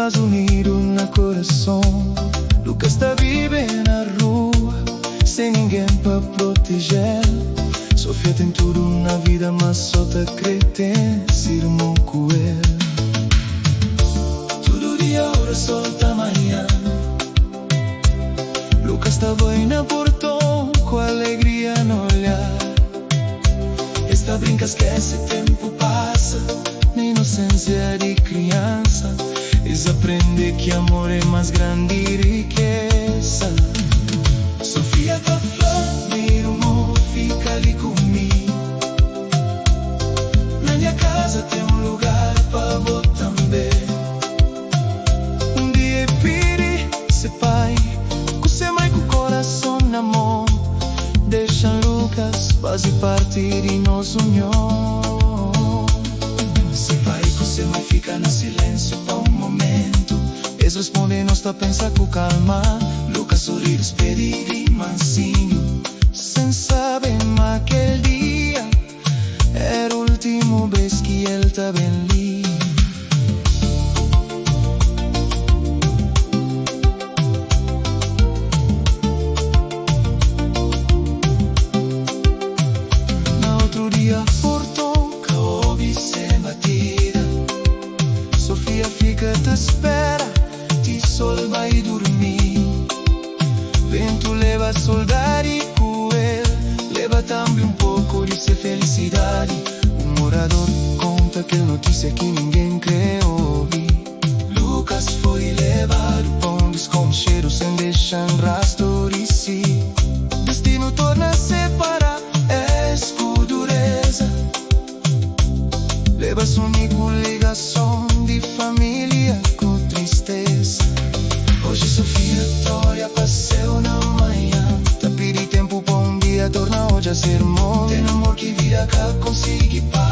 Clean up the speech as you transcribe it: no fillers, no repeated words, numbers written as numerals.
mas unido no coração. Lucas tá vivendo na rua, sem ninguém pra proteger. Sofia tem tudo na vida, mas só tá crendo ser irmão com ele. Todo dia ora sol tá manhã. Lucas tá bem na portão, com alegria no olhar. Esta brinca, esquece, tempo passa, na inocência de criança. Eles aprendem que amor é mais grande e riqueza. Sofia tá flor, meu irmão, fica ali comigo. Na minha casa tem um lugar pra você também. Um dia pedi, se pai, com seu mãe com o coração na mão. Deixa Lucas fazer parte de nossa união. Se pai com seu mãe fica no silêncio por um momento. Eles respondem, nós tá pensa com calma. Lucas sorri, despede de mansinho, sem saber mas aquele dia era o último vez que ele tá bem ali. Na outro dia, portão, ouve sem batida. Sofia fica te espera, de sol vai dormir. Vento leva saudade com ele, leva também um pouco de sua felicidade. O morador conta aquela notícia que ninguém quer ouvir. Lucas foi levado pra um desconcheiro sem deixar rastro de si. Destino torna a separar, é com dureza. Leva sua única ligação de família com tristeza. Hoje Sofia olha pra céu na manhã. Tá pedindo tempo pra um dia tornar hoje a ser irmão. Tem amor que vira cá, consegue paz.